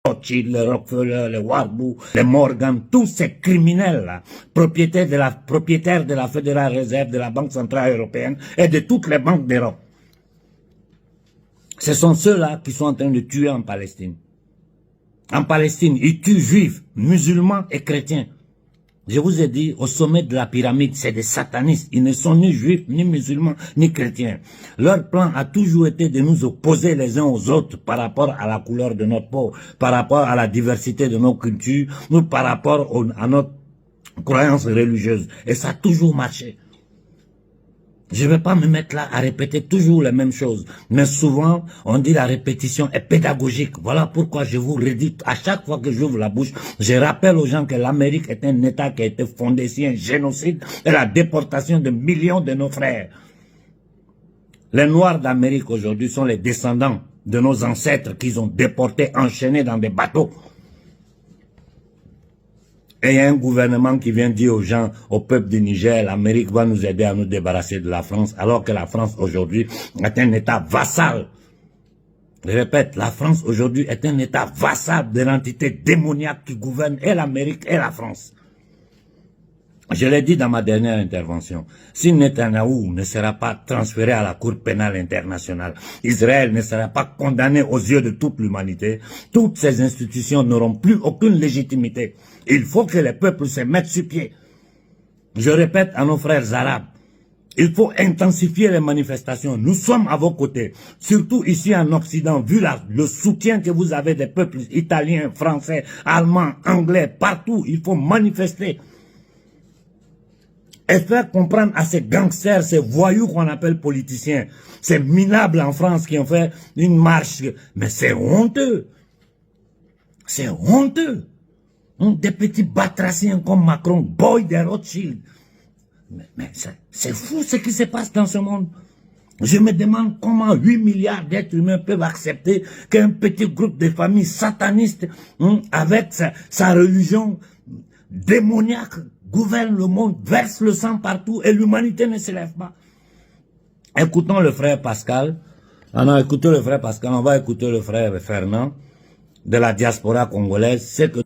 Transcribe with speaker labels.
Speaker 1: Rothschild, les Rockefeller, les Warburg, les Morgan, tous ces criminels-là, propriétaires de la Fédérale Réserve, de la Banque Centrale Européenne et de toutes les banques d'Europe. Ce sont ceux-là qui sont en train de tuer en Palestine. En Palestine, ils tuent juifs, musulmans et chrétiens. Je vous ai dit, au sommet de la pyramide, c'est des satanistes. Ils ne sont ni juifs, ni musulmans, ni chrétiens. Leur plan a toujours été de nous opposer les uns aux autres par rapport à la couleur de notre peau, par rapport à la diversité de nos cultures, ou par rapport à notre croyance religieuse. Et ça a toujours marché. Je ne vais pas me mettre là à répéter toujours les mêmes choses. Mais souvent, on dit la répétition est pédagogique. Voilà pourquoi je vous redis, à chaque fois que j'ouvre la bouche, je rappelle aux gens que l'Amérique est un État qui a été fondé sur un génocide et la déportation de millions de nos frères. Les Noirs d'Amérique aujourd'hui sont les descendants de nos ancêtres qu'ils ont déportés, enchaînés dans des bateaux. Et il y a un gouvernement qui vient dire aux gens, au peuple du Niger, l'Amérique va nous aider à nous débarrasser de la France, alors que la France aujourd'hui est un État vassal. Je répète, la France aujourd'hui est un État vassal de l'entité démoniaque qui gouverne et l'Amérique et la France. Je l'ai dit dans ma dernière intervention, si Netanyahou ne sera pas transféré à la Cour pénale internationale, Israël ne sera pas condamné aux yeux de toute l'humanité, toutes ces institutions n'auront plus aucune légitimité. Il faut que les peuples se mettent sur pied. Je répète à nos frères arabes, il faut intensifier les manifestations. Nous sommes à vos côtés, surtout ici en Occident, vu le soutien que vous avez des peuples italiens, français, allemands, anglais, partout. Il faut manifester. Et faire comprendre à ces gangsters, ces voyous qu'on appelle politiciens, ces minables en France qui ont fait une marche. Mais c'est honteux. C'est honteux. Des petits batraciens comme Macron, boy des Rothschild. Mais c'est fou ce qui se passe dans ce monde. Je me demande comment 8 milliards d'êtres humains peuvent accepter qu'un petit groupe de familles satanistes, avec sa religion démoniaque, gouverne le monde, verse le sang partout et l'humanité ne se lève pas. Écoutons le frère Pascal. On va écouter le frère Fernand de la diaspora congolaise. C'est que